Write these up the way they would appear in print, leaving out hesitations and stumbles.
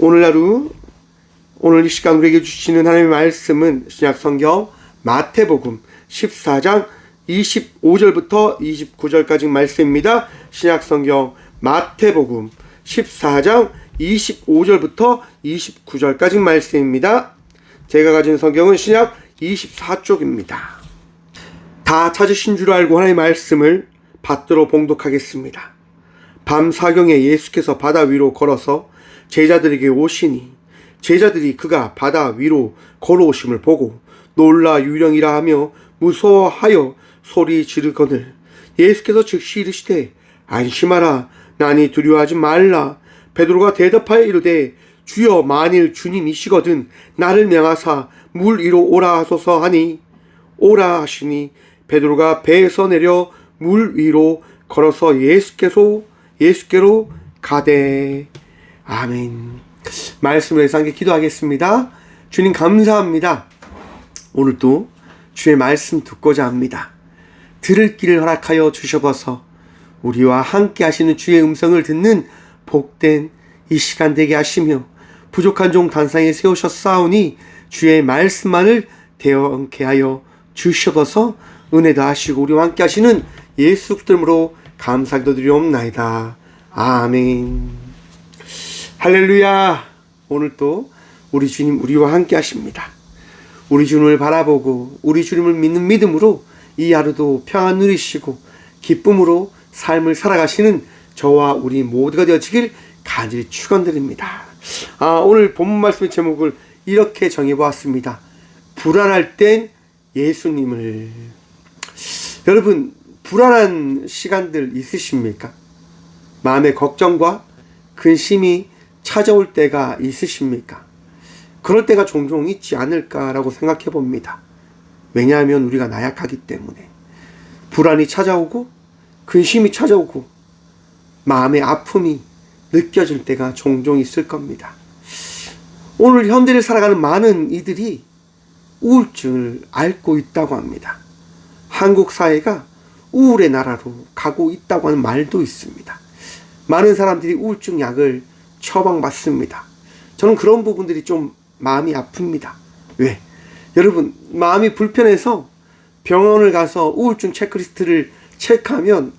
오늘 이 시간 우리에게 주시는 하나님의 말씀은 신약성경 마태복음 14장 25절부터 29절까지 말씀입니다. 신약성경 마태복음 14장 25절부터 29절까지 말씀입니다. 제가 가진 성경은 신약 24쪽입니다. 다 찾으신 줄 알고 하나님의 말씀을 받들어 봉독하겠습니다. 밤 사경에 예수께서 바다 위로 걸어서 제자들에게 오시니 제자들이 그가 바다 위로 걸어오심을 보고 놀라 유령이라 하며 무서워하여 소리 지르거늘 예수께서 즉시 이르시되 안심하라 나니 두려워하지 말라. 베드로가 대답하여 이르되 주여 만일 주님이시거든 나를 명하사 물 위로 오라 하소서 하니 오라 하시니 베드로가 배에서 내려 물 위로 걸어서 예수께로 가되. 아멘. 말씀을 해서 함께 기도하겠습니다. 주님 감사합니다. 오늘도 주의 말씀 듣고자 합니다. 들을 길을 허락하여 주셔서 우리와 함께 하시는 주의 음성을 듣는 복된 이 시간 되게 하시며 부족한 종 단상에 세우셨사오니 주의 말씀만을 대언케 하여 주셔서 은혜 다하시고 우리와 함께 하시는 예수 그리스도로 감사기도드리옵나이다. 아멘. 할렐루야. 오늘도 우리 주님 우리와 함께 하십니다. 우리 주님을 바라보고 우리 주님을 믿는 믿음으로 이 하루도 평안 누리시고 기쁨으로 삶을 살아가시는 저와 우리 모두가 되어지길 간절히 축원드립니다. 오늘 본문 말씀의 제목을 이렇게 정해보았습니다. 불안할 땐 예수님을. 여러분, 불안한 시간들 있으십니까? 마음의 걱정과 근심이 찾아올 때가 있으십니까? 그럴 때가 종종 있지 않을까라고 생각해 봅니다. 왜냐하면 우리가 나약하기 때문에 불안이 찾아오고 근심이 찾아오고 마음의 아픔이 느껴질 때가 종종 있을 겁니다. 오늘 현대를 살아가는 많은 이들이 우울증을 앓고 있다고 합니다. 한국 사회가 우울의 나라로 가고 있다고 하는 말도 있습니다. 많은 사람들이 우울증 약을 처방받습니다. 저는 그런 부분들이 좀 마음이 아픕니다. 왜? 여러분, 마음이 불편해서 병원을 가서 우울증 체크리스트를 체크하면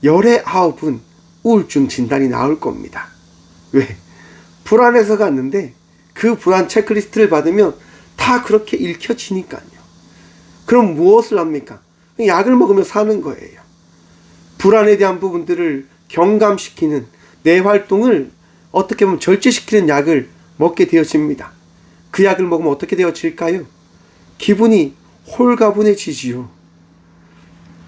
열의 9은 우울증 진단이 나올 겁니다. 왜? 불안해서 갔는데 그 불안 체크리스트를 받으면 다 그렇게 읽혀지니까요. 그럼 무엇을 합니까? 약을 먹으며 사는 거예요. 불안에 대한 부분들을 경감시키는 내 활동을 어떻게 보면 절제시키는 약을 먹게 되어집니다. 그 약을 먹으면 어떻게 되어질까요? 기분이 홀가분해지지요.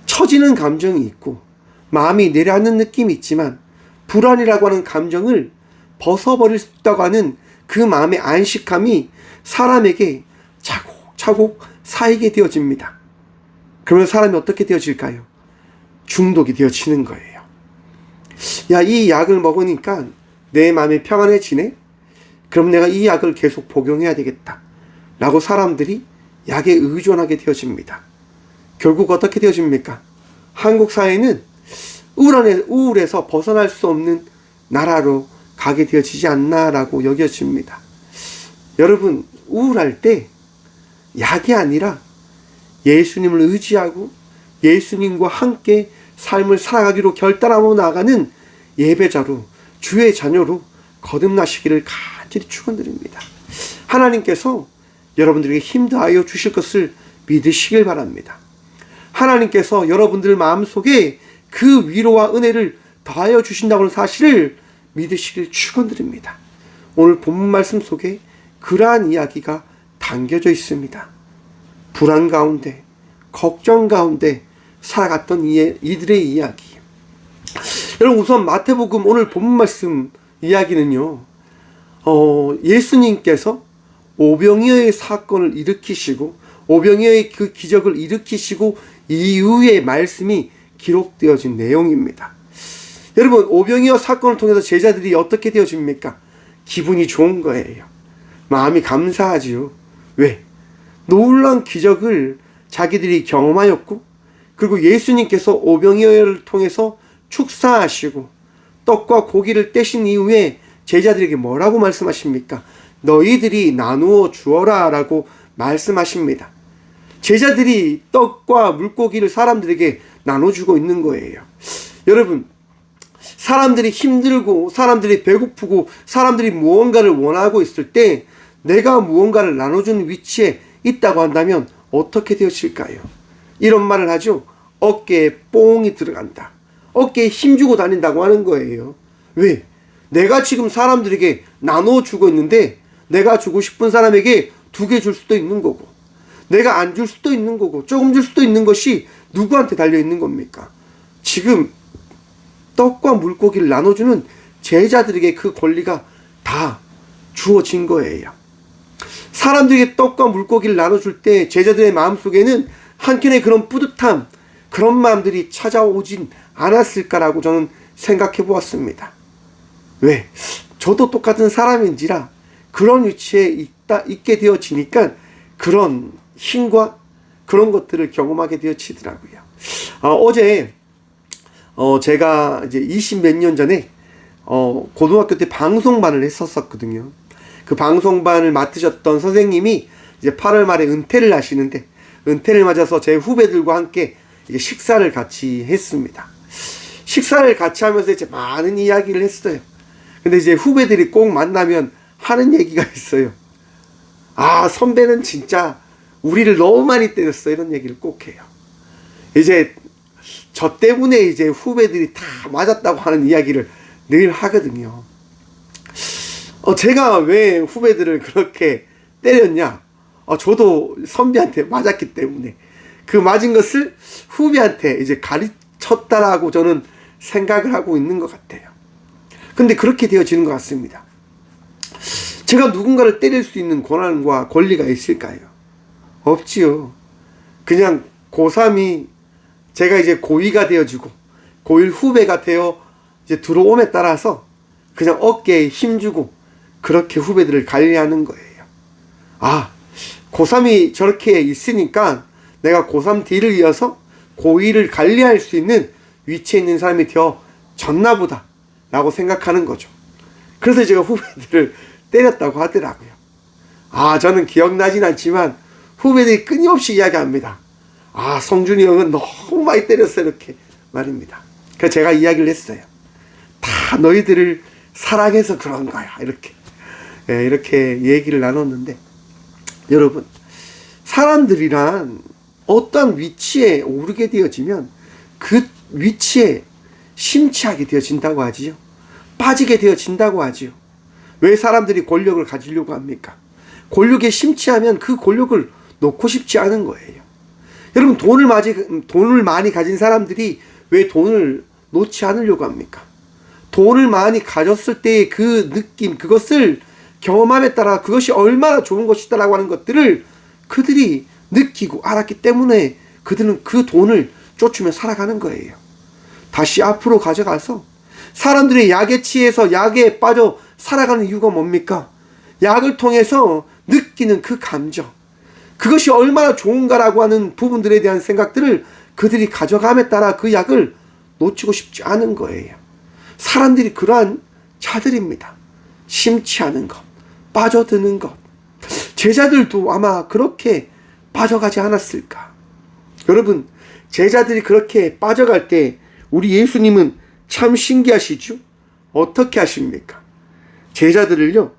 처지는 감정이 있고 마음이 내려앉는 느낌이 있지만 불안이라고 하는 감정을 벗어버릴 수 있다고 하는 그 마음의 안식함이 사람에게 차곡차곡 쌓이게 되어집니다. 그러면 사람이 어떻게 되어질까요? 중독이 되어지는 거예요. 야, 이 약을 먹으니까 내 마음이 평안해지네? 그럼 내가 이 약을 계속 복용해야 되겠다. 라고 사람들이 약에 의존하게 되어집니다. 결국 어떻게 되어집니까? 한국 사회는 우울에서 벗어날 수 없는 나라로 가게 되어지지 않나라고 여겨집니다. 여러분, 우울할 때 약이 아니라 예수님을 의지하고 예수님과 함께 삶을 살아가기로 결단하고 나가는 예배자로 주의 자녀로 거듭나시기를 간절히 축원드립니다. 하나님께서 여러분들에게 힘 더하여 주실 것을 믿으시길 바랍니다. 하나님께서 여러분들 마음속에 그 위로와 은혜를 더하여 주신다고 하는 사실을 믿으시길 축원드립니다. 오늘 본문 말씀 속에 그러한 이야기가 담겨져 있습니다. 불안 가운데, 걱정 가운데 살아갔던 이들의 이야기. 여러분, 우선 마태복음 오늘 본문 말씀 이야기는요, 예수님께서 오병이어의 사건을 일으키시고 오병이어의 그 기적을 일으키시고 이후의 말씀이 기록되어진 내용입니다. 여러분, 오병이어 사건을 통해서 제자들이 어떻게 되어집니까? 기분이 좋은 거예요. 마음이 감사하지요. 왜? 놀라운 기적을 자기들이 경험하였고, 그리고 예수님께서 오병이어를 통해서 축사하시고 떡과 고기를 떼신 이후에 제자들에게 뭐라고 말씀하십니까? 너희들이 나누어 주어라 라고 말씀하십니다. 제자들이 떡과 물고기를 사람들에게 나눠주고 있는 거예요. 여러분, 사람들이 힘들고 사람들이 배고프고 사람들이 무언가를 원하고 있을 때 내가 무언가를 나눠주는 위치에 있다고 한다면 어떻게 되어질까요? 이런 말을 하죠. 어깨에 뽕이 들어간다. 어깨에 힘주고 다닌다고 하는 거예요. 왜? 내가 지금 사람들에게 나눠주고 있는데 내가 주고 싶은 사람에게 2개 줄 수도 있는 거고 내가 안 줄 수도 있는 거고 조금 줄 수도 있는 것이 누구한테 달려있는 겁니까? 지금 떡과 물고기를 나눠주는 제자들에게 그 권리가 다 주어진 거예요. 사람들에게 떡과 물고기를 나눠줄 때 제자들의 마음속에는 한켠에 그런 뿌듯함, 그런 마음들이 찾아오진 않았을까라고 저는 생각해 보았습니다. 왜? 저도 똑같은 사람인지라 그런 위치에 있게 되어지니까 그런 힘과 그런 것들을 경험하게 되어지더라고요. 어제 제가 이제 20몇 년 전에 고등학교 때 방송반을 했었거든요. 그 방송반을 맡으셨던 선생님이 이제 8월 말에 은퇴를 하시는데 은퇴를 맞아서 제 후배들과 함께 이제 식사를 같이 했습니다. 식사를 같이 하면서 이제 많은 이야기를 했어요. 근데 이제 후배들이 꼭 만나면 하는 얘기가 있어요. 아, 선배는 진짜 우리를 너무 많이 때렸어. 이런 얘기를 꼭 해요. 이제 저 때문에 이제 후배들이 다 맞았다고 하는 이야기를 늘 하거든요. 제가 왜 후배들을 그렇게 때렸냐? 저도 선배한테 맞았기 때문에 그 맞은 것을 후배한테 이제 가르쳤다라고 저는 생각을 하고 있는 것 같아요. 근데 그렇게 되어지는 것 같습니다. 제가 누군가를 때릴 수 있는 권한과 권리가 있을까요? 없지요. 그냥 고3이 제가 이제 고2가 되어주고 고1 후배가 되어 이제 들어옴에 따라서 그냥 어깨에 힘주고 그렇게 후배들을 관리하는 거예요. 아, 고3이 저렇게 있으니까 내가 고3 뒤를 이어서 고2를 관리할 수 있는 위치에 있는 사람이 되어졌나 보다 라고 생각하는 거죠. 그래서 제가 후배들을 때렸다고 하더라고요. 저는 기억나진 않지만 후배들이 끊임없이 이야기합니다. 성준이 형은 너무 많이 때렸어 이렇게 말입니다. 그래서 제가 이야기를 했어요. 다 너희들을 사랑해서 그런 거야 이렇게 얘기를 나눴는데, 여러분, 사람들이란 어떠한 위치에 오르게 되어지면 그 위치에 심취하게 되어진다고 하지요. 빠지게 되어진다고 하지요. 왜 사람들이 권력을 가지려고 합니까? 권력에 심취하면 그 권력을 놓고 싶지 않은 거예요. 여러분, 돈을 많이 가진 사람들이 왜 돈을 놓지 않으려고 합니까? 돈을 많이 가졌을 때의 그 느낌, 그것을 경험함에 따라 그것이 얼마나 좋은 것이다라고 하는 것들을 그들이 느끼고 알았기 때문에 그들은 그 돈을 쫓으며 살아가는 거예요. 다시 앞으로 가져가서 사람들이 약에 취해서 약에 빠져 살아가는 이유가 뭡니까? 약을 통해서 느끼는 그 감정, 그것이 얼마나 좋은가라고 하는 부분들에 대한 생각들을 그들이 가져감에 따라 그 약을 놓치고 싶지 않은 거예요. 사람들이 그러한 자들입니다. 심취하는 것, 빠져드는 것. 제자들도 아마 그렇게 빠져가지 않았을까? 여러분, 제자들이 그렇게 빠져갈 때 우리 예수님은 참 신기하시죠? 어떻게 하십니까? 제자들을요,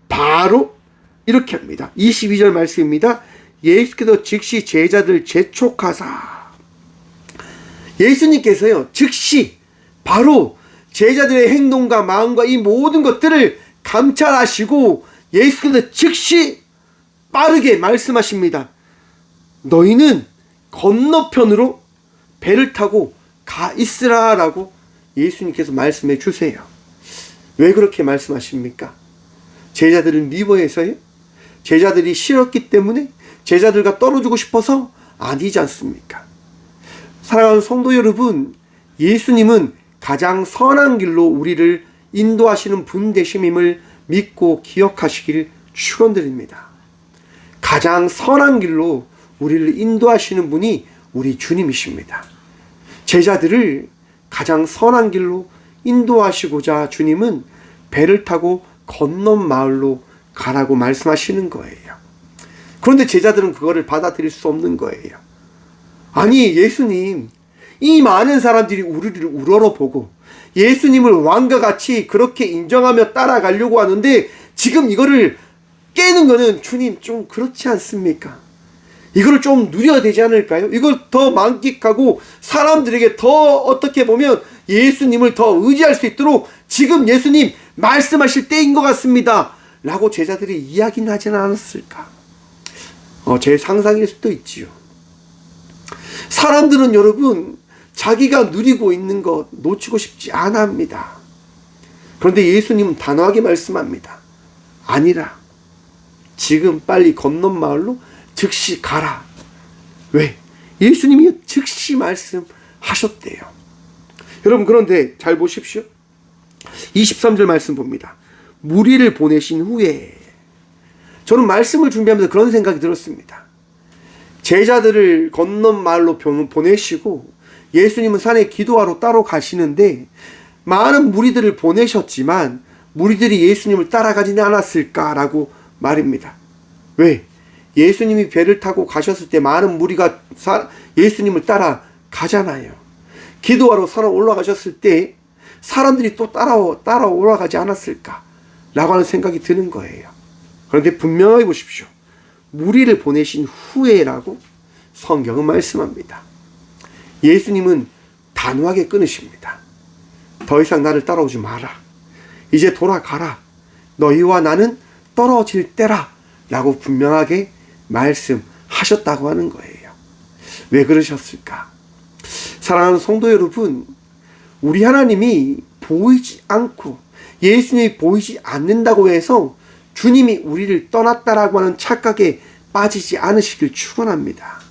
바로 이렇게 합니다. 22절 말씀입니다. 예수께서 즉시 제자들 재촉하사. 예수님께서요, 즉시 바로 제자들의 행동과 마음과 이 모든 것들을 감찰하시고 예수께서 즉시 빠르게 말씀하십니다. 너희는 건너편으로 배를 타고 가 있으라 라고 예수님께서 말씀해 주세요. 왜 그렇게 말씀하십니까? 제자들을 미워해서요? 제자들이 싫었기 때문에? 제자들과 떨어지고 싶어서? 아니지 않습니까? 사랑하는 성도 여러분, 예수님은 가장 선한 길로 우리를 인도하시는 분 되심임을 믿고 기억하시길 축원드립니다. 가장 선한 길로 우리를 인도하시는 분이 우리 주님이십니다. 제자들을 가장 선한 길로 인도하시고자 주님은 배를 타고 건넌 마을로 가라고 말씀하시는 거예요. 그런데 제자들은 그거를 받아들일 수 없는 거예요. 아니, 예수님, 이 많은 사람들이 우리를 우러러보고 예수님을 왕과 같이 그렇게 인정하며 따라가려고 하는데 지금 이거를 깨는 거는 주님 좀 그렇지 않습니까? 이걸 좀 누려야 되지 않을까요? 이걸 더 만끽하고 사람들에게 더 어떻게 보면 예수님을 더 의지할 수 있도록 지금 예수님 말씀하실 때인 것 같습니다 라고 제자들이 이야기는 하지는 않았을까? 제 상상일 수도 있지요. 사람들은 여러분 자기가 누리고 있는 것 놓치고 싶지 않아 합니다. 그런데 예수님은 단호하게 말씀합니다. 아니라 지금 빨리 건넌 마을로 즉시 가라. 왜? 예수님이 즉시 말씀하셨대요. 여러분, 그런데 잘 보십시오. 23절 말씀 봅니다. 무리를 보내신 후에, 저는 말씀을 준비하면서 그런 생각이 들었습니다. 제자들을 건넌 마을로 보내시고 예수님은 산에 기도하러 따로 가시는데 많은 무리들을 보내셨지만 무리들이 예수님을 따라가지는 않았을까라고 말입니다. 왜? 예수님이 배를 타고 가셨을 때 많은 무리가 예수님을 따라가잖아요. 기도하러 산에 올라가셨을 때 사람들이 또 따라 올라가지 않았을까라고 하는 생각이 드는 거예요. 그런데 분명하게 보십시오. 무리를 보내신 후에라고 성경은 말씀합니다. 예수님은 단호하게 끊으십니다. 더 이상 나를 따라오지 마라. 이제 돌아가라. 너희와 나는 떨어질 때라 라고 분명하게 말씀하셨다고 하는 거예요. 왜 그러셨을까? 사랑하는 성도 여러분, 우리 하나님이 보이지 않고 예수님이 보이지 않는다고 해서 주님이 우리를 떠났다라고 하는 착각에 빠지지 않으시길 축원합니다.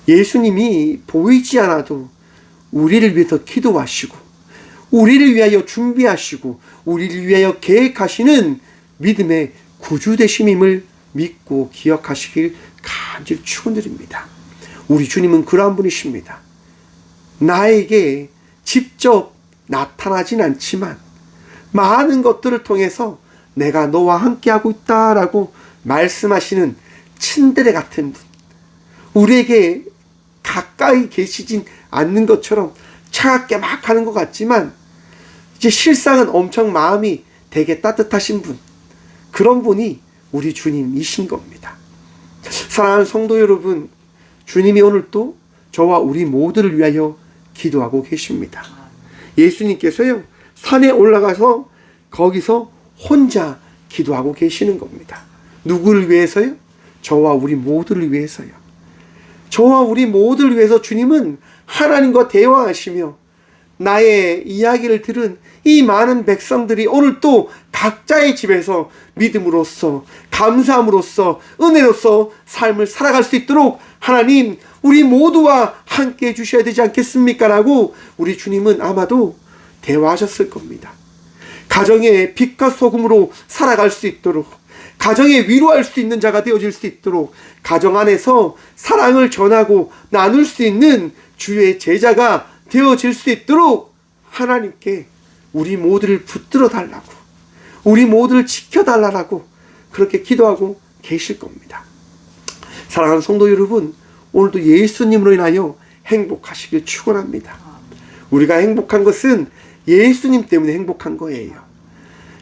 예수님이 보이지 않아도 우리를 위해서 기도하시고 우리를 위하여 준비하시고 우리를 위하여 계획하시는 믿음의 구주 되심임을 믿고 기억하시길 간절히 축원드립니다. 우리 주님은 그러한 분이십니다. 나에게 직접 나타나진 않지만 많은 것들을 통해서 내가 너와 함께하고 있다라고 말씀하시는 친데레 같은 분, 우리에게 가까이 계시진 않는 것처럼 차갑게 막 하는 것 같지만 이제 실상은 엄청 마음이 되게 따뜻하신 분, 그런 분이 우리 주님이신 겁니다. 사랑하는 성도 여러분, 주님이 오늘 또 저와 우리 모두를 위하여 기도하고 계십니다. 예수님께서요, 산에 올라가서 거기서 혼자 기도하고 계시는 겁니다. 누구를 위해서요? 저와 우리 모두를 위해서요. 저와 우리 모두를 위해서 주님은 하나님과 대화하시며 나의 이야기를 들은 이 많은 백성들이 오늘 또 각자의 집에서 믿음으로써 감사함으로써 은혜로써 삶을 살아갈 수 있도록 하나님 우리 모두와 함께 해주셔야 되지 않겠습니까? 라고 우리 주님은 아마도 대화하셨을 겁니다. 가정의 빛과 소금으로 살아갈 수 있도록, 가정에 위로할 수 있는 자가 되어질 수 있도록, 가정 안에서 사랑을 전하고 나눌 수 있는 주의 제자가 되어질 수 있도록 하나님께 우리 모두를 붙들어 달라고, 우리 모두를 지켜달라고 그렇게 기도하고 계실 겁니다. 사랑하는 성도 여러분, 오늘도 예수님으로 인하여 행복하시길 축원합니다. 우리가 행복한 것은 예수님 때문에 행복한 거예요.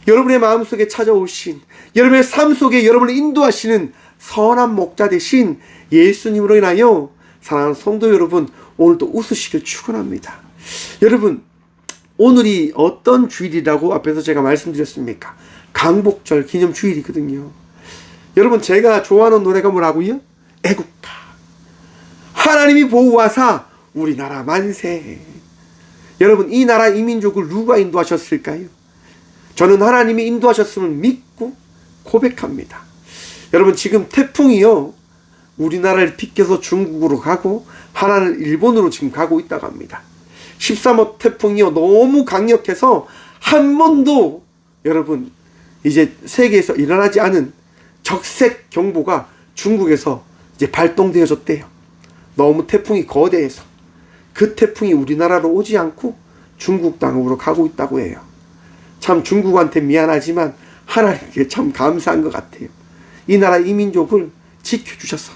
여러분의 마음속에 찾아오신, 여러분의 삶 속에 여러분을 인도하시는 선한 목자 되신 예수님으로 인하여 사랑하는 성도 여러분, 오늘도 웃으시길 축원합니다. 여러분, 오늘이 어떤 주일이라고 앞에서 제가 말씀드렸습니까? 강복절 기념주일이거든요. 여러분, 제가 좋아하는 노래가 뭐라고요? 애국가. 하나님이 보호하사 우리나라 만세. 여러분, 이 나라 이 민족을 누가 인도하셨을까요? 저는 하나님이 인도하셨음을 믿고 고백합니다. 여러분, 지금 태풍이요, 우리나라를 비껴서 중국으로 가고 하나는 일본으로 지금 가고 있다고 합니다. 13호 태풍이요, 너무 강력해서 한 번도 여러분 이제 세계에서 일어나지 않은 적색 경보가 중국에서 이제 발동되어졌대요. 너무 태풍이 거대해서. 그 태풍이 우리나라로 오지 않고 중국 땅으로 가고 있다고 해요. 참 중국한테 미안하지만 하나님께 참 감사한 것 같아요. 이 나라 이 민족을 지켜주셔서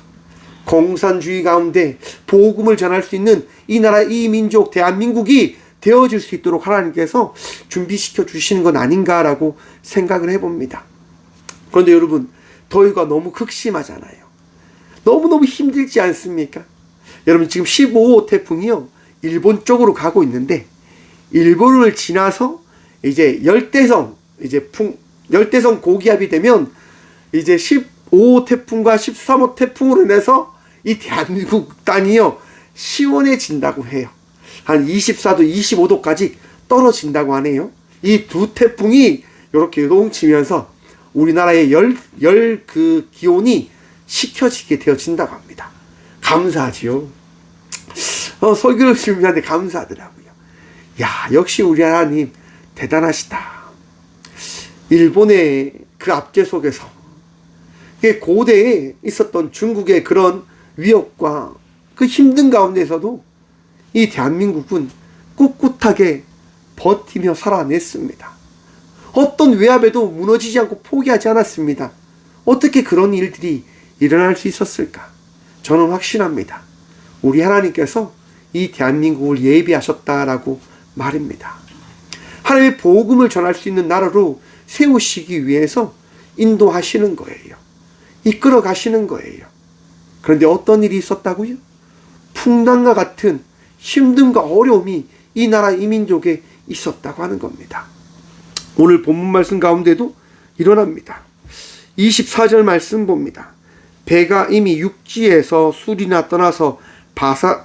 공산주의 가운데 복음을 전할 수 있는 이 나라 이 민족 대한민국이 되어질 수 있도록 하나님께서 준비시켜 주시는 건 아닌가라고 생각을 해봅니다. 그런데 여러분, 더위가 너무 극심하잖아요. 너무너무 힘들지 않습니까? 여러분, 지금 15호 태풍이요, 일본 쪽으로 가고 있는데, 일본을 지나서 이제 열대성 고기압이 되면 이제 15호 태풍과 13호 태풍으로 인해서 이 대한민국 땅이요, 시원해진다고 해요. 한 24도, 25도까지 떨어진다고 하네요. 이 두 태풍이 이렇게 요동치면서 우리나라의 그 기온이 식혀지게 되어진다고 합니다. 감사하지요. 설교를 준비하는데 감사하더라고요. 야, 역시 우리 하나님 대단하시다. 일본의 그 압제 속에서 고대에 있었던 중국의 그런 위협과 그 힘든 가운데서도 이 대한민국은 꿋꿋하게 버티며 살아냈습니다. 어떤 외압에도 무너지지 않고 포기하지 않았습니다. 어떻게 그런 일들이 일어날 수 있었을까? 저는 확신합니다. 우리 하나님께서 이 대한민국을 예비하셨다라고 말입니다. 하나님의 복음을 전할 수 있는 나라로 세우시기 위해서 인도하시는 거예요. 이끌어 가시는 거예요. 그런데 어떤 일이 있었다고요? 풍랑과 같은 힘듦과 어려움이 이 나라 이 민족에 있었다고 하는 겁니다. 오늘 본문 말씀 가운데도 일어납니다. 24절 말씀 봅니다. 배가 이미 육지에서 술이나 떠나서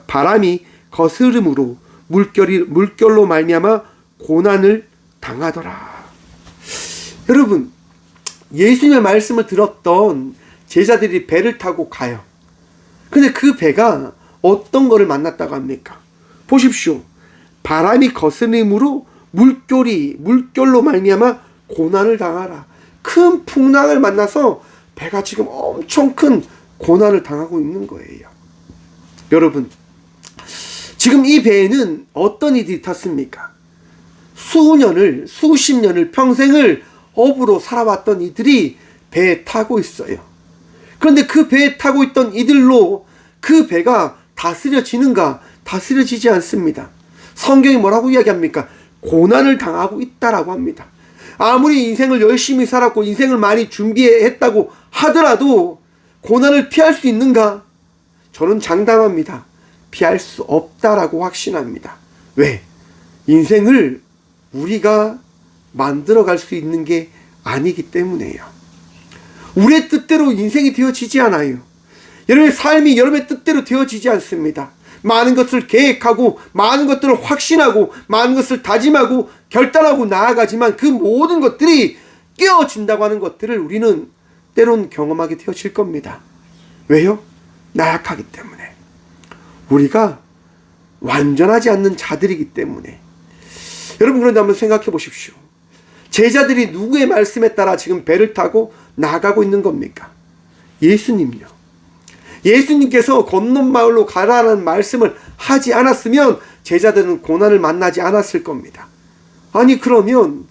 바람이 거스름으로 물결로 말미암아 고난을 당하더라. 여러분, 예수님의 말씀을 들었던 제자들이 배를 타고 가요. 근데 그 배가 어떤 거를 만났다고 합니까? 보십시오. 바람이 거스름으로 물결로 말미암아 고난을 당하라. 큰 풍랑을 만나서 배가 지금 엄청 큰 고난을 당하고 있는 거예요. 여러분, 지금 이 배에는 어떤 이들이 탔습니까? 수십 년을 평생을 업으로 살아왔던 이들이 배에 타고 있어요. 그런데 그 배에 타고 있던 이들로 그 배가 다스려지는가? 다스려지지 않습니다. 성경이 뭐라고 이야기합니까? 고난을 당하고 있다라고 합니다. 아무리 인생을 열심히 살았고 인생을 많이 준비했다고 하더라도 고난을 피할 수 있는가? 저는 장담합니다. 피할 수 없다라고 확신합니다. 왜? 인생을 우리가 만들어갈 수 있는 게 아니기 때문에요. 우리의 뜻대로 인생이 되어지지 않아요. 여러분의 삶이 여러분의 뜻대로 되어지지 않습니다. 많은 것을 계획하고 많은 것들을 확신하고 많은 것을 다짐하고 결단하고 나아가지만 그 모든 것들이 깨어진다고 하는 것들을 우리는 때론 경험하게 되어질 겁니다. 왜요? 나약하기 때문에. 우리가 완전하지 않는 자들이기 때문에. 여러분, 그런데 한번 생각해 보십시오. 제자들이 누구의 말씀에 따라 지금 배를 타고 나가고 있는 겁니까? 예수님요. 예수님께서 건넌 마을로 가라는 말씀을 하지 않았으면 제자들은 고난을 만나지 않았을 겁니다. 아니, 그러면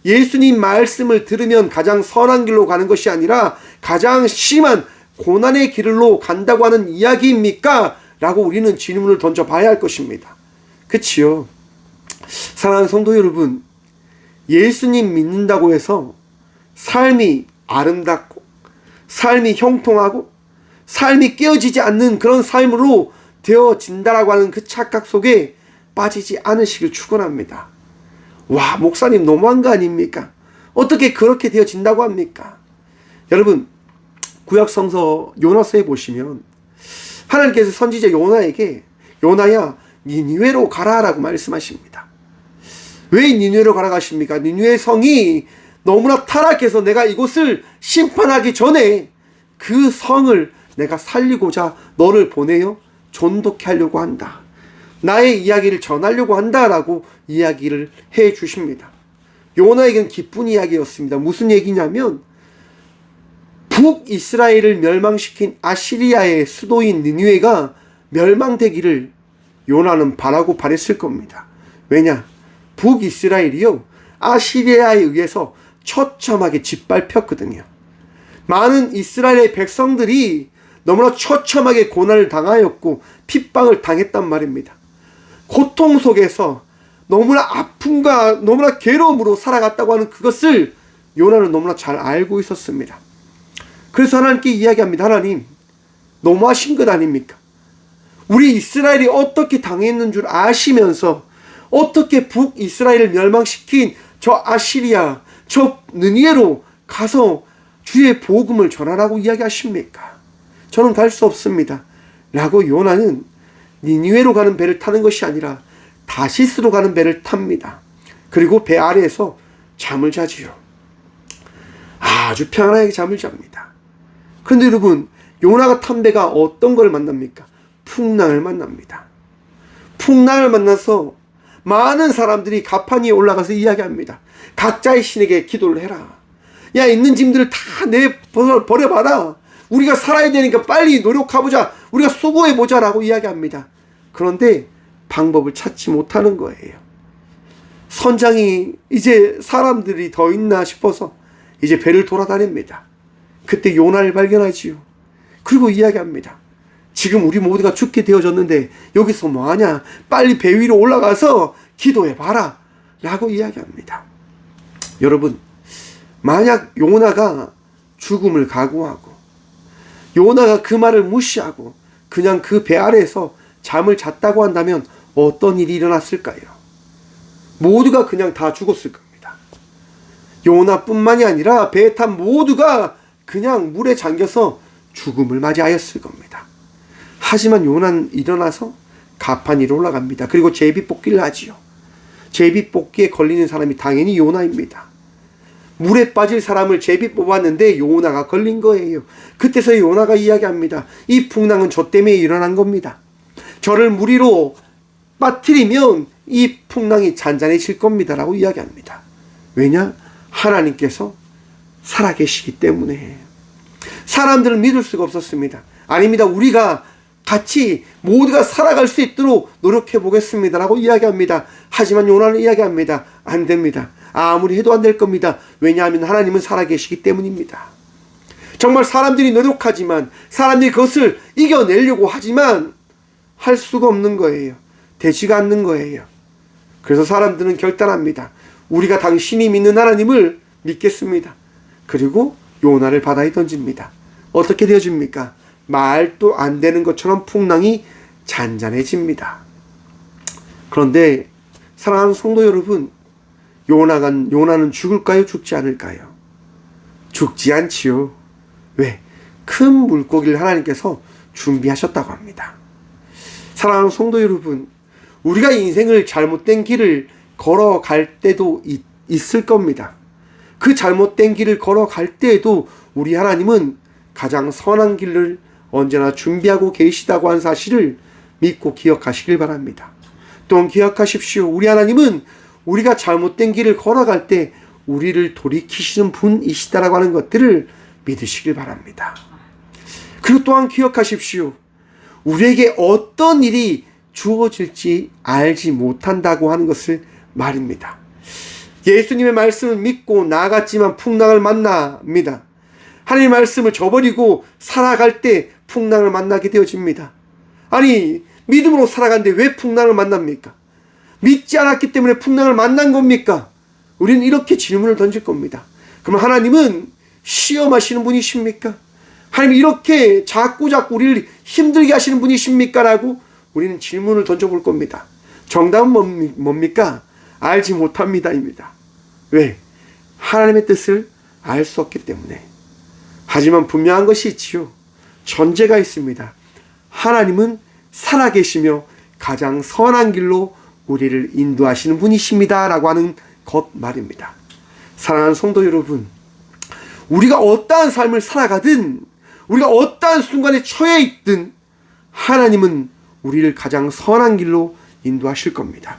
예수님 말씀을 들으면 가장 선한 길로 가는 것이 아니라 가장 심한 고난의 길로 간다고 하는 이야기입니까? 라고 우리는 질문을 던져봐야 할 것입니다. 그치요? 사랑하는 성도 여러분, 예수님 믿는다고 해서 삶이 아름답고 삶이 형통하고 삶이 깨어지지 않는 그런 삶으로 되어진다라고 하는 그 착각 속에 빠지지 않으시길 축원합니다. 와, 목사님 너무한 거 아닙니까? 어떻게 그렇게 되어진다고 합니까? 여러분, 구약성서 요나서에 보시면 하나님께서 선지자 요나에게 요나야 니느웨로 가라라고 말씀하십니다. 왜 니느웨로 가라 하십니까? 니느웨 성이 너무나 타락해서 내가 이곳을 심판하기 전에 그 성을 내가 살리고자 너를 보내어 존독케 하려고 한다. 나의 이야기를 전하려고 한다라고 이야기를 해 주십니다. 요나에게는 기쁜 이야기였습니다. 무슨 얘기냐면 북이스라엘을 멸망시킨 아시리아의 수도인 니느웨가 멸망되기를 요나는 바라고 바랬을 겁니다. 왜냐? 북이스라엘이요, 아시리아에 의해서 처참하게 짓밟혔거든요. 많은 이스라엘의 백성들이 너무나 처참하게 고난을 당하였고 핍박을 당했단 말입니다. 고통 속에서 너무나 아픔과 너무나 괴로움으로 살아갔다고 하는 그것을 요나는 너무나 잘 알고 있었습니다. 그래서 하나님께 이야기합니다. 하나님, 너무하신 것 아닙니까? 우리 이스라엘이 어떻게 당했는 줄 아시면서 어떻게 북이스라엘을 멸망시킨 저 아시리아, 저 느니에로 가서 주의 복음을 전하라고 이야기하십니까? 저는 갈 수 없습니다. 라고 요나는 니느웨로 가는 배를 타는 것이 아니라 다시스로 가는 배를 탑니다. 그리고 배 아래에서 잠을 자지요. 아주 편안하게 잠을 잡니다. 그런데 여러분, 요나가 탄 배가 어떤 걸 만납니까? 풍랑을 만납니다. 풍랑을 만나서 많은 사람들이 가판 위에 올라가서 이야기합니다. 각자의 신에게 기도를 해라. 야, 있는 짐들을 다 버려봐라. 우리가 살아야 되니까 빨리 노력해보자. 우리가 수고해보자 라고 이야기합니다. 그런데 방법을 찾지 못하는 거예요. 선장이 이제 사람들이 더 있나 싶어서 이제 배를 돌아다닙니다. 그때 요나를 발견하지요. 그리고 이야기합니다. 지금 우리 모두가 죽게 되어졌는데 여기서 뭐하냐? 빨리 배 위로 올라가서 기도해봐라 라고 이야기합니다. 여러분, 만약 요나가 죽음을 각오하고 요나가 그 말을 무시하고 그냥 그 배 아래에서 잠을 잤다고 한다면 어떤 일이 일어났을까요? 모두가 그냥 다 죽었을 겁니다. 요나뿐만이 아니라 배에 탄 모두가 그냥 물에 잠겨서 죽음을 맞이하였을 겁니다. 하지만 요나는 일어나서 가판 위로 올라갑니다. 그리고 제비뽑기를 하지요. 제비뽑기에 걸리는 사람이 당연히 요나입니다. 물에 빠질 사람을 제비 뽑았는데 요나가 걸린 거예요. 그때서 요나가 이야기합니다. 이 풍랑은 저 때문에 일어난 겁니다. 저를 물 위로 빠뜨리면 이 풍랑이 잔잔해질 겁니다 라고 이야기합니다. 왜냐? 하나님께서 살아계시기 때문에. 사람들을 믿을 수가 없었습니다. 아닙니다. 우리가 같이 모두가 살아갈 수 있도록 노력해 보겠습니다 라고 이야기합니다. 하지만 요나는 이야기합니다. 안 됩니다. 아무리 해도 안 될 겁니다. 왜냐하면 하나님은 살아계시기 때문입니다. 정말 사람들이 노력하지만, 사람들이 그것을 이겨내려고 하지만 할 수가 없는 거예요. 되지가 않는 거예요. 그래서 사람들은 결단합니다. 우리가 당신이 믿는 하나님을 믿겠습니다. 그리고 요나를 바다에 던집니다. 어떻게 되어집니까? 말도 안 되는 것처럼 풍랑이 잔잔해집니다. 그런데 사랑하는 성도 여러분, 요나는 죽을까요? 죽지 않을까요? 죽지 않지요. 왜? 큰 물고기를 하나님께서 준비하셨다고 합니다. 사랑하는 성도 여러분, 우리가 인생을 잘못된 길을 걸어갈 때도 있을 겁니다. 그 잘못된 길을 걸어갈 때에도 우리 하나님은 가장 선한 길을 언제나 준비하고 계시다고 하는 사실을 믿고 기억하시길 바랍니다. 또한 기억하십시오. 우리 하나님은 우리가 잘못된 길을 걸어갈 때 우리를 돌이키시는 분이시다라고 하는 것들을 믿으시길 바랍니다. 그리고 또한 기억하십시오. 우리에게 어떤 일이 주어질지 알지 못한다고 하는 것을 말입니다. 예수님의 말씀을 믿고 나아갔지만 풍랑을 만납니다. 하나님의 말씀을 저버리고 살아갈 때 풍랑을 만나게 되어집니다. 아니, 믿음으로 살아가는데 왜 풍랑을 만납니까? 믿지 않았기 때문에 풍랑을 만난 겁니까? 우리는 이렇게 질문을 던질 겁니다. 그럼 하나님은 시험하시는 분이십니까? 하나님 이렇게 자꾸 우리를 힘들게 하시는 분이십니까? 라고 우리는 질문을 던져볼 겁니다. 정답은 뭡니까? 알지 못합니다입니다. 왜? 하나님의 뜻을 알 수 없기 때문에. 하지만 분명한 것이 있지요. 전제가 있습니다. 하나님은 살아계시며 가장 선한 길로 우리를 인도하시는 분이십니다 라고 하는 것 말입니다. 사랑하는 성도 여러분, 우리가 어떠한 삶을 살아가든, 우리가 어떠한 순간에 처해 있든 하나님은 우리를 가장 선한 길로 인도하실 겁니다.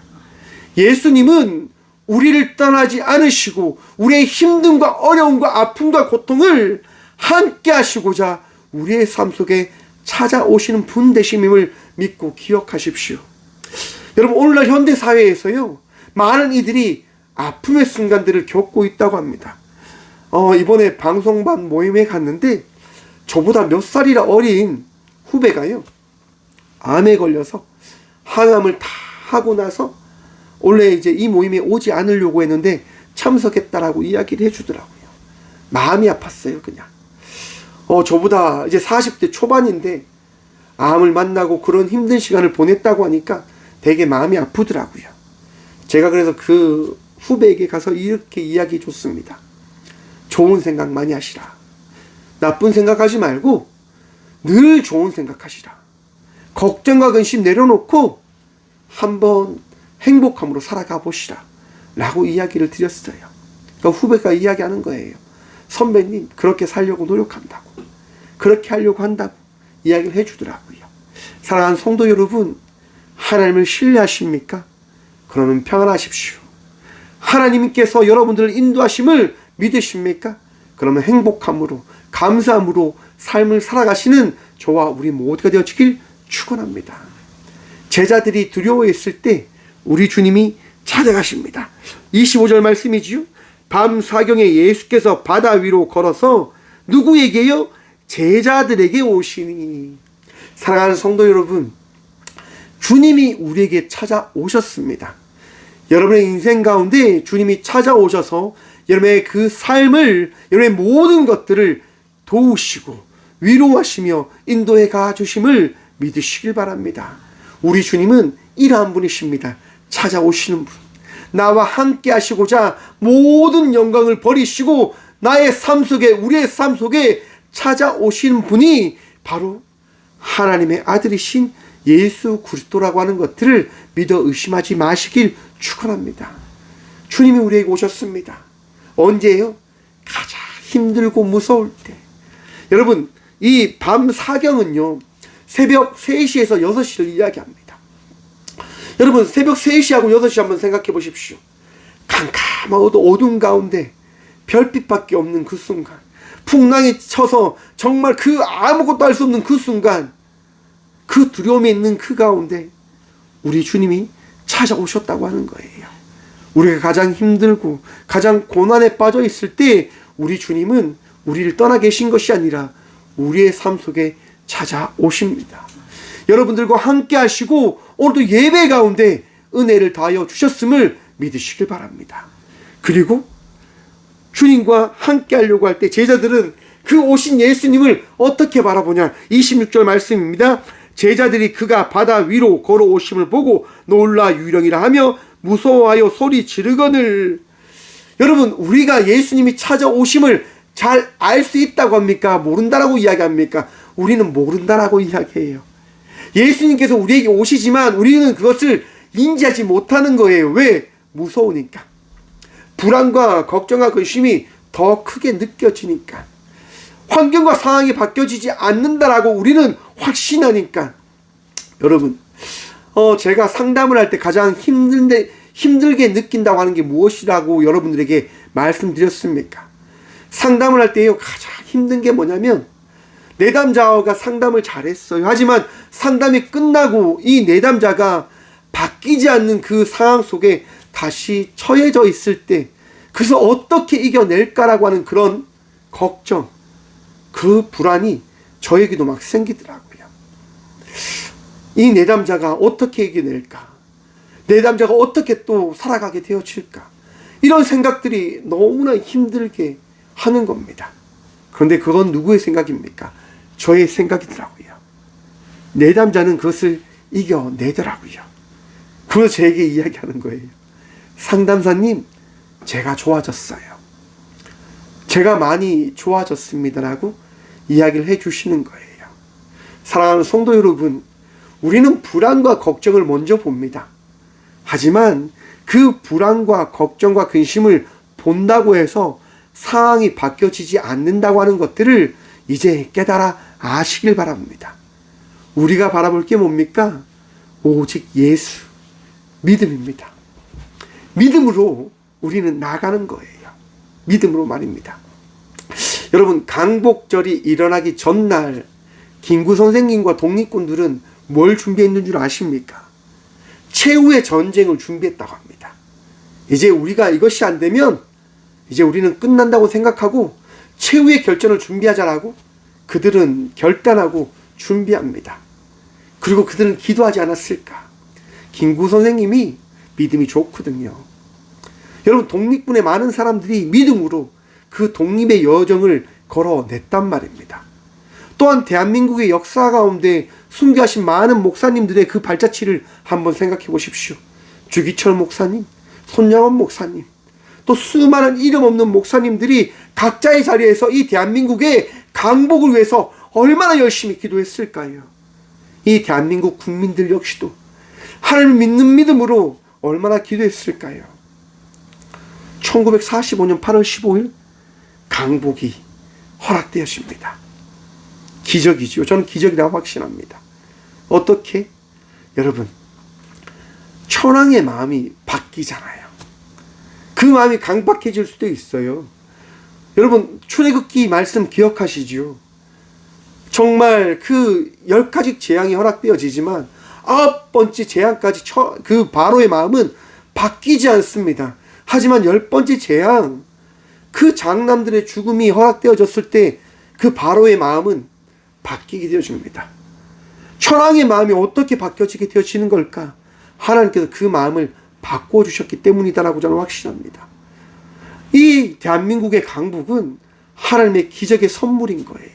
예수님은 우리를 떠나지 않으시고 우리의 힘듦과 어려움과 아픔과 고통을 함께 하시고자 우리의 삶 속에 찾아오시는 분 되심임을 믿고 기억하십시오. 여러분, 오늘날 현대사회에서요, 많은 이들이 아픔의 순간들을 겪고 있다고 합니다. 이번에 방송반 모임에 갔는데 저보다 몇 살이라 어린 후배가요, 암에 걸려서 항암을 다 하고 나서 원래 이제 이 모임에 오지 않으려고 했는데 참석했다라고 이야기를 해주더라고요. 마음이 아팠어요, 그냥. 저보다 이제 40대 초반인데 암을 만나고 그런 힘든 시간을 보냈다고 하니까 되게 마음이 아프더라고요. 제가 그래서 그 후배에게 가서 이렇게 이야기해 줬습니다. 좋은 생각 많이 하시라. 나쁜 생각하지 말고 늘 좋은 생각하시라. 걱정과 근심 내려놓고 한번 행복함으로 살아가 보시라 라고 이야기를 드렸어요. 그러니까 후배가 이야기하는 거예요. 선배님, 그렇게 살려고 노력한다고, 그렇게 하려고 한다고 이야기를 해주더라고요. 사랑하는 성도 여러분, 하나님을 신뢰하십니까? 그러면 평안하십시오. 하나님께서 여러분들을 인도하심을 믿으십니까? 그러면 행복함으로, 감사함으로 삶을 살아가시는 저와 우리 모두가 되어지길 축원합니다. 제자들이 두려워했을 때 우리 주님이 찾아가십니다. 25절 말씀이지요. 밤 사경에 예수께서 바다 위로 걸어서 누구에게요? 제자들에게 오시니. 사랑하는 성도 여러분, 주님이 우리에게 찾아오셨습니다. 여러분의 인생 가운데 주님이 찾아오셔서 여러분의 그 삶을, 여러분의 모든 것들을 도우시고 위로하시며 인도해 가주심을 믿으시길 바랍니다. 우리 주님은 이러한 분이십니다. 찾아오시는 분. 나와 함께 하시고자 모든 영광을 버리시고 나의 삶 속에, 우리의 삶 속에 찾아오시는 분이 바로 하나님의 아들이신 예수 그리스도라고 하는 것들을 믿어 의심하지 마시길 축원합니다. 주님이 우리에게 오셨습니다. 언제요? 가장 힘들고 무서울 때. 여러분, 이 밤 사경은요, 새벽 3시에서 6시를 이야기합니다. 여러분, 새벽 3시하고 6시 한번 생각해 보십시오. 캄캄하고 어두운 가운데 별빛밖에 없는 그 순간, 풍랑이 쳐서 정말 그 아무것도 할 수 없는 그 순간, 그 두려움에 있는 그 가운데 우리 주님이 찾아오셨다고 하는 거예요. 우리가 가장 힘들고 가장 고난에 빠져 있을 때 우리 주님은 우리를 떠나 계신 것이 아니라 우리의 삶 속에 찾아오십니다. 여러분들과 함께 하시고 오늘도 예배 가운데 은혜를 다하여 주셨음을 믿으시길 바랍니다. 그리고 주님과 함께 하려고 할 때 제자들은 그 오신 예수님을 어떻게 바라보냐. 26절 말씀입니다. 제자들이 그가 바다 위로 걸어오심을 보고 놀라 유령이라 하며 무서워하여 소리 지르거늘. 여러분, 우리가 예수님이 찾아오심을 잘 알 수 있다고 합니까? 모른다라고 이야기합니까? 우리는 모른다라고 이야기해요. 예수님께서 우리에게 오시지만 우리는 그것을 인지하지 못하는 거예요. 왜? 무서우니까. 불안과 걱정과 근심이 더 크게 느껴지니까. 환경과 상황이 바뀌어지지 않는다라고 우리는 확신하니까. 여러분, 제가 상담을 할 때 가장 힘들게 느낀다고 하는 게 무엇이라고 여러분들에게 말씀드렸습니까? 상담을 할 때요, 가장 힘든 게 뭐냐면, 내담자가 상담을 잘했어요. 하지만 상담이 끝나고 이 내담자가 바뀌지 않는 그 상황 속에 다시 처해져 있을 때, 그래서 어떻게 이겨낼까라고 하는 그런 걱정, 그 불안이 저에게도 막 생기더라고요. 이 내담자가 어떻게 이겨낼까? 내담자가 어떻게 또 살아가게 되어질까? 이런 생각들이 너무나 힘들게 하는 겁니다. 그런데 그건 누구의 생각입니까? 저의 생각이더라고요. 내담자는 그것을 이겨내더라고요. 그래서 제게 이야기하는 거예요. 상담사님, 제가 좋아졌어요. 제가 많이 좋아졌습니다라고 이야기를 해주시는 거예요. 사랑하는 성도 여러분, 우리는 불안과 걱정을 먼저 봅니다. 하지만 그 불안과 걱정과 근심을 본다고 해서 상황이 바뀌어지지 않는다고 하는 것들을 이제 깨달아 아시길 바랍니다. 우리가 바라볼 게 뭡니까? 오직 예수, 믿음입니다. 믿음으로 우리는 나가는 거예요. 믿음으로 말입니다. 여러분, 강복절이 일어나기 전날 김구 선생님과 독립군들은 뭘 준비했는 줄 아십니까? 최후의 전쟁을 준비했다고 합니다. 이제 우리가 이것이 안 되면 이제 우리는 끝난다고 생각하고 최후의 결전을 준비하자라고 그들은 결단하고 준비합니다. 그리고 그들은 기도하지 않았을까? 김구 선생님이 믿음이 좋거든요. 여러분, 독립군의 많은 사람들이 믿음으로 그 독립의 여정을 걸어냈단 말입니다. 또한 대한민국의 역사 가운데 순교하신 많은 목사님들의 그 발자취를 한번 생각해 보십시오. 주기철 목사님, 손양원 목사님, 또 수많은 이름 없는 목사님들이 각자의 자리에서 이 대한민국의 강복을 위해서 얼마나 열심히 기도했을까요? 이 대한민국 국민들 역시도 하나님을 믿는 믿음으로 얼마나 기도했을까요? 1945년 8월 15일 강복이 허락되었습니다. 기적이죠. 저는 기적이라고 확신합니다. 어떻게? 여러분, 천황의 마음이 바뀌잖아요. 그 마음이 강박해질 수도 있어요. 여러분, 출애굽기 말씀 기억하시죠? 정말 그 10가지 재앙이 허락되어지지만 9번째 재앙까지 그 바로의 마음은 바뀌지 않습니다. 하지만 10번째 재앙, 그 장남들의 죽음이 허락되어졌을 때 그 바로의 마음은 바뀌게 되어집니다. 천황의 마음이 어떻게 바뀌어지게 되어지는 걸까? 하나님께서 그 마음을 바꿔주셨기 때문이다라고 저는 확신합니다. 이 대한민국의 강북은 하나님의 기적의 선물인 거예요.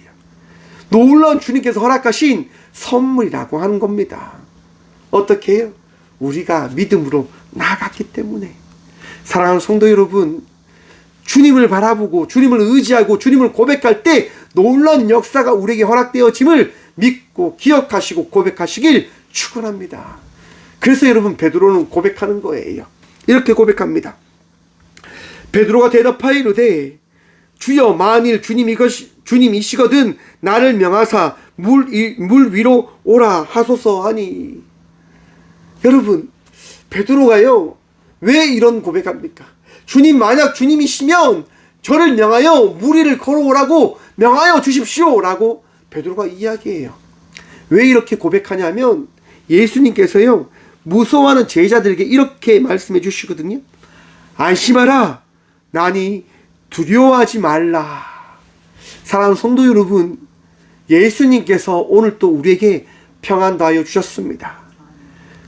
놀라운 주님께서 허락하신 선물이라고 하는 겁니다. 어떻게 해요? 우리가 믿음으로 나아갔기 때문에. 사랑하는 성도 여러분, 주님을 바라보고 주님을 의지하고 주님을 고백할 때 놀라운 역사가 우리에게 허락되어짐을 믿고 기억하시고 고백하시길 축원합니다. 그래서 여러분, 베드로는 고백하는 거예요. 이렇게 고백합니다. 베드로가 대답하여 이르되 주여, 만일 주님이시거든 나를 명하사 물 위로 오라 하소서 하니. 여러분, 베드로가요 왜 이런 고백합니까? 만약 주님이시면 저를 명하여 물 위를 걸어오라고 명하여 주십시오 라고 베드로가 이야기해요. 왜 이렇게 고백하냐면 예수님께서요 무서워하는 제자들에게 이렇게 말씀해 주시거든요. 안심하라, 나니 두려워하지 말라. 사랑하는 성도 여러분, 예수님께서 오늘 또 우리에게 평안 다하여 주셨습니다.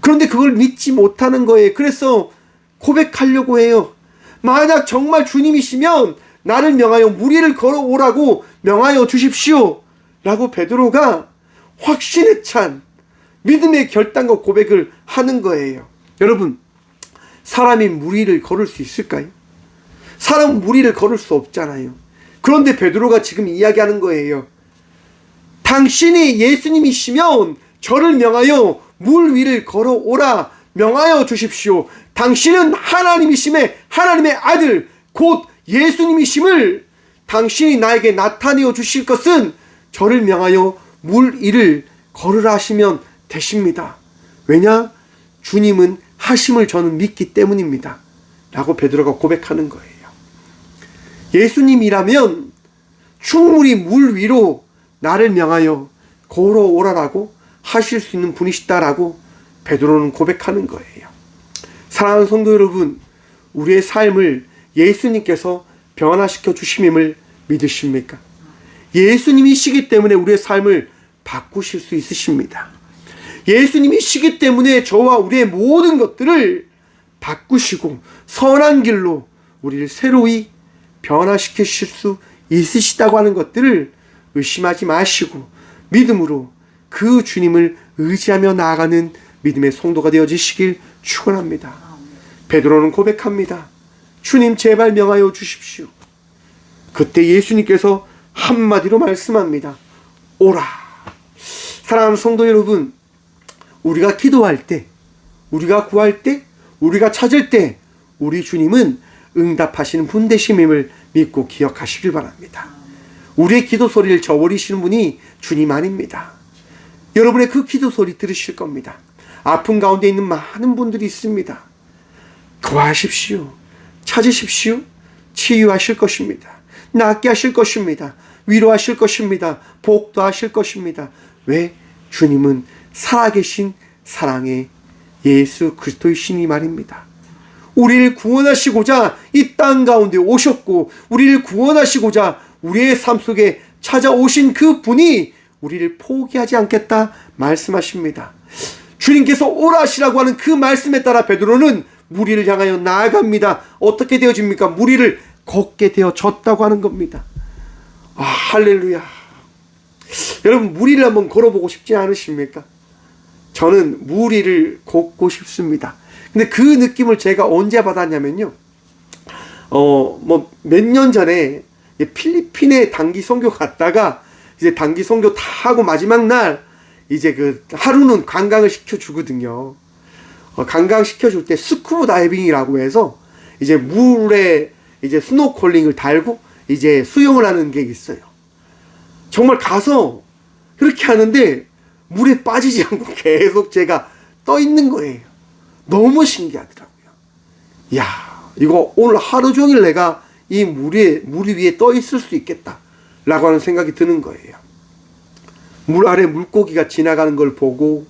그런데 그걸 믿지 못하는 거예요. 그래서 고백하려고 해요. 만약 정말 주님이시면 나를 명하여 물 위를 걸어오라고 명하여 주십시오 라고 베드로가 확신에 찬 믿음의 결단과 고백을 하는 거예요. 여러분, 사람이 물 위를 걸을 수 있을까요? 사람은 물 위를 걸을 수 없잖아요. 그런데 베드로가 지금 이야기하는 거예요. 당신이 예수님이시면 저를 명하여 물 위를 걸어오라 명하여 주십시오. 당신은 하나님이심에 하나님의 아들 곧 예수님이심을 당신이 나에게 나타내어 주실 것은 저를 명하여 물 위를 걸으라 하시면 되십니다. 왜냐? 주님은 하심을 저는 믿기 때문입니다 라고 베드로가 고백하는 거예요. 예수님이라면 충분히 물 위로 나를 명하여 걸어오라라고 하실 수 있는 분이시다라고 베드로는 고백하는 거예요. 사랑하는 성도 여러분, 우리의 삶을 예수님께서 변화시켜 주심임을 믿으십니까? 예수님이시기 때문에 우리의 삶을 바꾸실 수 있으십니다. 예수님이시기 때문에 저와 우리의 모든 것들을 바꾸시고 선한 길로 우리를 새로이 변화시키실 수 있으시다고 하는 것들을 의심하지 마시고 믿음으로 그 주님을 의지하며 나아가는 믿음의 성도가 되어지시길 축원합니다. 베드로는 고백합니다. 주님, 제발 명하여 주십시오. 그때 예수님께서 한마디로 말씀합니다. 오라. 사랑하는 성도 여러분, 우리가 기도할 때, 우리가 구할 때, 우리가 찾을 때 우리 주님은 응답하시는 분 되심임을 믿고 기억하시길 바랍니다. 우리의 기도 소리를 저버리시는 분이 주님 아닙니다. 여러분의 그 기도 소리 들으실 겁니다. 아픔 가운데 있는 많은 분들이 있습니다. 구하십시오. 찾으십시오. 치유하실 것입니다. 낫게 하실 것입니다. 위로하실 것입니다. 복도 하실 것입니다. 왜? 주님은 살아계신 사랑의 예수 그리스도이시니 말입니다. 우리를 구원하시고자 이 땅 가운데 오셨고, 우리를 구원하시고자 우리의 삶 속에 찾아오신 그 분이 우리를 포기하지 않겠다 말씀하십니다. 주님께서 오라 하시라고 하는 그 말씀에 따라 베드로는 무리를 향하여 나아갑니다. 어떻게 되어집니까? 무리를 걷게 되어졌다고 하는 겁니다. 아, 할렐루야. 여러분, 무리를 한번 걸어보고 싶지 않으십니까? 저는 무리를 걷고 싶습니다. 근데 그 느낌을 제가 언제 받았냐면요, 몇 년 전에 필리핀에 단기 선교 갔다가 이제 단기 선교 다 하고 마지막 날 이제 그 하루는 관광을 시켜주거든요. 관광 시켜줄 때 스쿠버 다이빙이라고 해서 이제 물에 이제 스노클링을 달고 이제 수영을 하는 게 있어요. 정말 가서 그렇게 하는데 물에 빠지지 않고 계속 제가 떠 있는 거예요. 너무 신기하더라고요. 야, 이거 오늘 하루 종일 내가 이 물 위에 떠 있을 수 있겠다 라고 하는 생각이 드는 거예요. 물 아래 물고기가 지나가는 걸 보고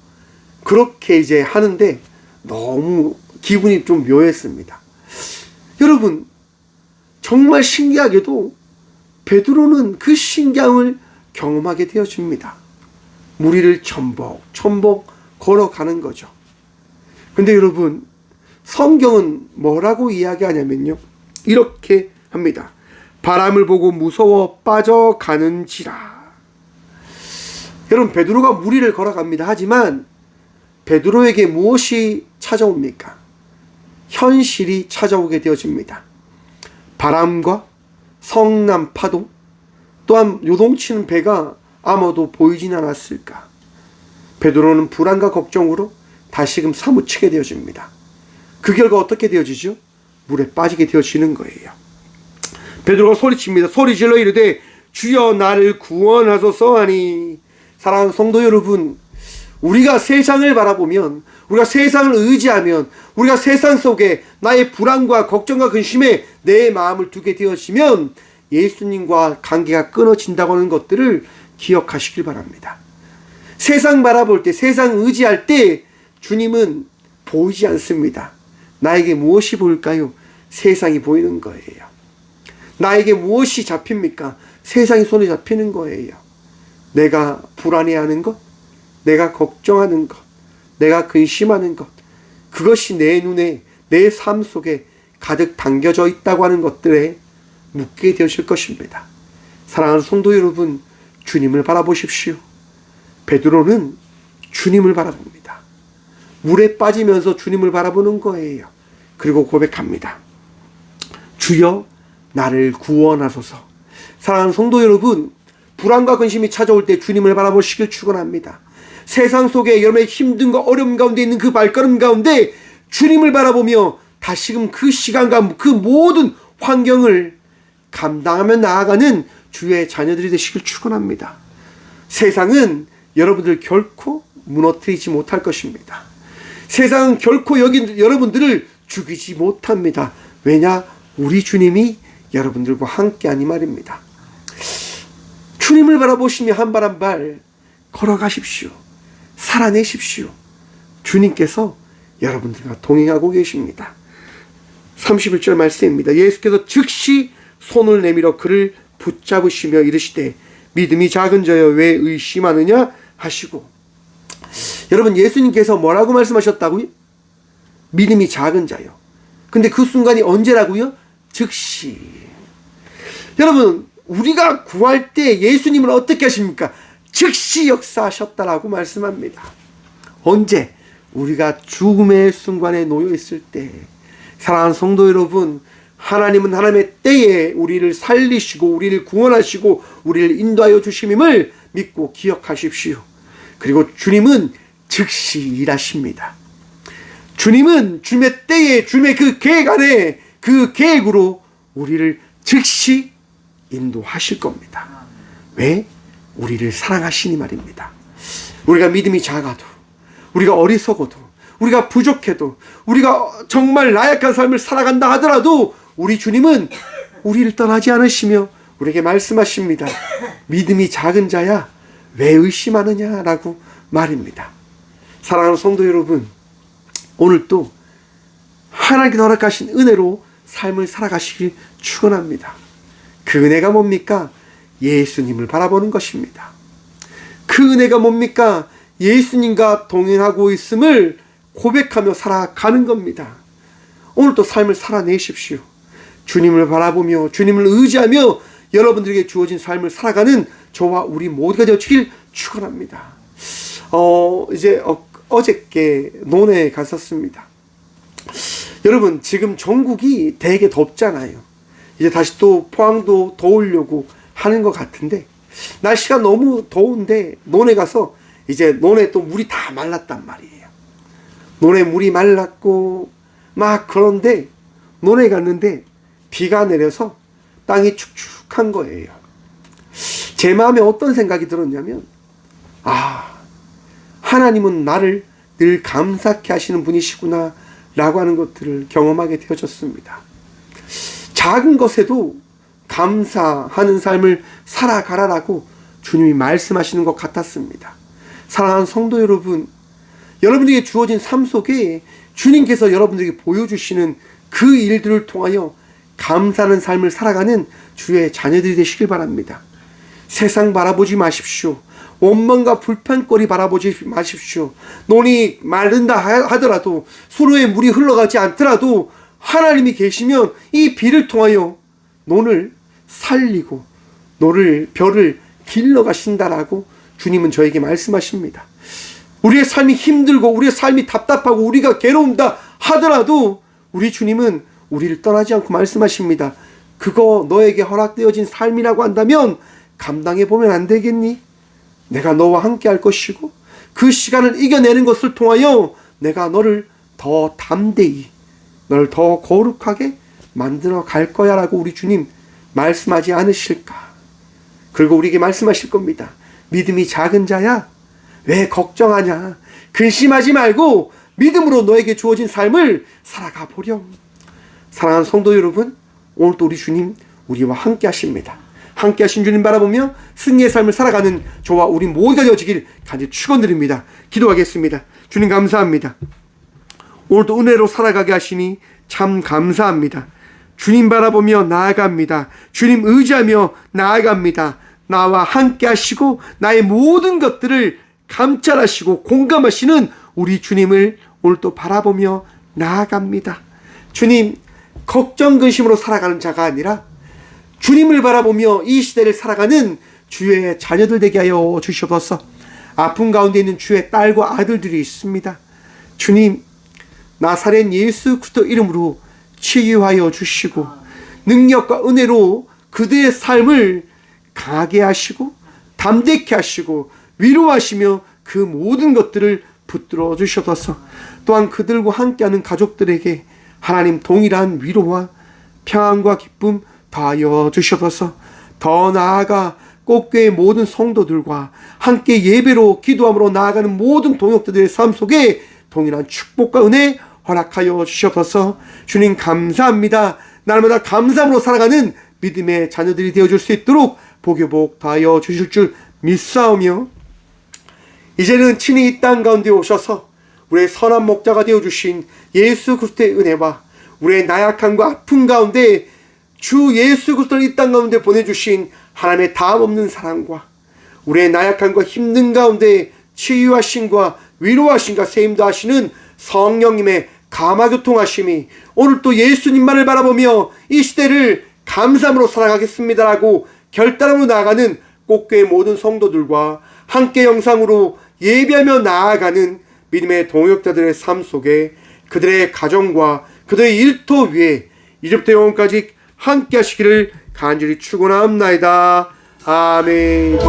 그렇게 이제 하는데 너무 기분이 좀 묘했습니다. 여러분, 정말 신기하게도 베드로는 그 신기함을 경험하게 되어집니다. 무리를 첨벅 걸어가는 거죠. 근데 여러분, 성경은 뭐라고 이야기하냐면요, 이렇게 합니다. 바람을 보고 무서워 빠져가는지라. 여러분, 베드로가 무리를 걸어갑니다. 하지만 베드로에게 무엇이 찾아옵니까? 현실이 찾아오게 되어집니다. 바람과 성난 파도, 또한 요동치는 배가 아마도 보이진 않았을까. 베드로는 불안과 걱정으로 다시금 사무치게 되어집니다. 그 결과 어떻게 되어지죠? 물에 빠지게 되어지는 거예요. 베드로가 소리칩니다. 소리질러 이르되 주여 나를 구원하소서 하니. 사랑하는 성도 여러분, 우리가 세상을 바라보면, 우리가 세상을 의지하면, 우리가 세상 속에 나의 불안과 걱정과 근심에 내 마음을 두게 되어지면 예수님과 관계가 끊어진다고 하는 것들을 기억하시길 바랍니다. 세상 바라볼 때, 세상 의지할 때 주님은 보이지 않습니다. 나에게 무엇이 보일까요? 세상이 보이는 거예요. 나에게 무엇이 잡힙니까? 세상이 손에 잡히는 거예요. 내가 불안해하는 것, 내가 걱정하는 것, 내가 근심하는 것, 그것이 내 눈에, 내 삶 속에 가득 담겨져 있다고 하는 것들에 묻게 되실 것입니다. 사랑하는 성도 여러분, 주님을 바라보십시오. 베드로는 주님을 바라봅니다. 물에 빠지면서 주님을 바라보는 거예요. 그리고 고백합니다. 주여 나를 구원하소서. 사랑하는 성도 여러분, 불안과 근심이 찾아올 때 주님을 바라보시길 축원합니다. 세상 속에 여러분의 힘든과 어려움 가운데 있는 그 발걸음 가운데 주님을 바라보며 다시금 그 시간과 그 모든 환경을 감당하며 나아가는 주의 자녀들이 되시길 축원합니다. 세상은 여러분들 결코 무너뜨리지 못할 것입니다. 세상은 결코 여러분들을 죽이지 못합니다. 왜냐? 우리 주님이 여러분들과 함께하니 말입니다. 주님을 바라보시며 한 발 한 발 걸어가십시오. 살아내십시오. 주님께서 여러분들과 동행하고 계십니다. 31절 말씀입니다. 예수께서 즉시 손을 내밀어 그를 붙잡으시며 이르시되 믿음이 작은 자여 왜 의심하느냐 하시고. 여러분, 예수님께서 뭐라고 말씀하셨다고요? 믿음이 작은 자요. 근데 그 순간이 언제라고요? 즉시. 여러분, 우리가 구할 때 예수님은 어떻게 하십니까? 즉시 역사하셨다라고 말씀합니다. 언제? 우리가 죽음의 순간에 놓여 있을 때. 사랑하는 성도 여러분, 하나님은 하나님의 때에 우리를 살리시고 우리를 구원하시고 우리를 인도하여 주심임을 믿고 기억하십시오. 그리고 주님은 즉시 일하십니다. 주님은 주님의 때에, 주님의 그 계획 안에, 그 계획으로 우리를 즉시 인도하실 겁니다. 왜? 우리를 사랑하시니 말입니다. 우리가 믿음이 작아도, 우리가 어리석어도, 우리가 부족해도, 우리가 정말 나약한 삶을 살아간다 하더라도 우리 주님은 우리를 떠나지 않으시며 우리에게 말씀하십니다. 믿음이 작은 자야 왜 의심하느냐라고 말입니다. 사랑하는 성도 여러분, 오늘 또 하나님께서 허락하신 은혜로 삶을 살아가시길 축원합니다. 그 은혜가 뭡니까? 예수님을 바라보는 것입니다. 그 은혜가 뭡니까? 예수님과 동행하고 있음을 고백하며 살아가는 겁니다. 오늘도 삶을 살아내십시오. 주님을 바라보며 주님을 의지하며 여러분들에게 주어진 삶을 살아가는 저와 우리 모두가 되어지길 축원합니다. 어저께 논에 갔었습니다. 여러분, 지금 전국이 되게 덥잖아요. 이제 다시 또 포항도 더우려고 하는 것 같은데, 날씨가 너무 더운데 논에 가서 이제 논에 또 물이 다 말랐단 말이에요. 논에 물이 말랐고 막 그런데 논에 갔는데 비가 내려서 땅이 축축한 거예요. 제 마음에 어떤 생각이 들었냐면, 하나님은 나를 늘 감사케 하시는 분이시구나 라고 하는 것들을 경험하게 되어졌습니다. 작은 것에도 감사하는 삶을 살아가라라고 주님이 말씀하시는 것 같았습니다. 사랑하는 성도 여러분, 여러분에게 주어진 삶 속에 주님께서 여러분들에게 보여주시는 그 일들을 통하여 감사하는 삶을 살아가는 주의 자녀들이 되시길 바랍니다. 세상 바라보지 마십시오. 원망과 불평거리 바라보지 마십시오. 논이 마른다 하더라도, 수로에 물이 흘러가지 않더라도 하나님이 계시면 이 비를 통하여 논을 살리고 별을 길러 가신다라고 주님은 저에게 말씀하십니다. 우리의 삶이 힘들고 우리의 삶이 답답하고 우리가 괴로운다 하더라도 우리 주님은 우리를 떠나지 않고 말씀하십니다. 그거 너에게 허락되어진 삶이라고 한다면 감당해 보면 안 되겠니? 내가 너와 함께 할 것이고 그 시간을 이겨내는 것을 통하여 내가 너를 더 담대히, 널 더 거룩하게 만들어 갈 거야 라고 우리 주님 말씀하지 않으실까? 그리고 우리에게 말씀하실 겁니다. 믿음이 작은 자야, 왜 걱정하냐? 근심하지 말고 믿음으로 너에게 주어진 삶을 살아가 보렴. 사랑하는 성도 여러분, 오늘도 우리 주님 우리와 함께 하십니다. 함께 하신 주님 바라보며 승리의 삶을 살아가는 저와 우리 모두가 되어지길 간절히 축원드립니다. 기도하겠습니다. 주님 감사합니다. 오늘도 은혜로 살아가게 하시니 참 감사합니다. 주님 바라보며 나아갑니다. 주님 의지하며 나아갑니다. 나와 함께 하시고 나의 모든 것들을 감찰하시고 공감하시는 우리 주님을 오늘도 바라보며 나아갑니다. 주님, 걱정 근심으로 살아가는 자가 아니라 주님을 바라보며 이 시대를 살아가는 주의 자녀들 되게 하여 주시옵소서. 아픔 가운데 있는 주의 딸과 아들들이 있습니다. 주님, 나사렛 예수 그리스도 이름으로 치유하여 주시고 능력과 은혜로 그들의 삶을 강하게 하시고 담대케 하시고 위로하시며 그 모든 것들을 붙들어 주시옵소서. 또한 그들과 함께하는 가족들에게 하나님 동일한 위로와 평안과 기쁨 더하여 주시옵소서. 더 나아가 꽃교회 모든 성도들과 함께 예배로 기도함으로 나아가는 모든 동역자들의 삶 속에 동일한 축복과 은혜 허락하여 주시옵소서. 주님 감사합니다. 날마다 감사함으로 살아가는 믿음의 자녀들이 되어줄 수 있도록 복유복 더하여 주실 줄 믿사오며, 이제는 친히 이 땅 가운데 오셔서 우리의 선한 목자가 되어주신 예수 그리스도의 은혜와 우리의 나약함과 아픔 가운데 주 예수 그리스도를 이 땅 가운데 보내주신 하나님의 다함없는 사랑과 우리의 나약함과 힘든 가운데 치유하심과 위로하심과 세임도 하시는 성령님의 감화교통하심이 오늘 또 예수님만을 바라보며 이 시대를 감사함으로 살아가겠습니다라고 결단하며 나아가는 꽃교회 모든 성도들과 함께 영상으로 예배하며 나아가는 믿음의 동역자들의 삶 속에 그들의 가정과 그들의 일터 위에 이제부터 영원까지 함께 하시기를 간절히 축원합니다. 아멘.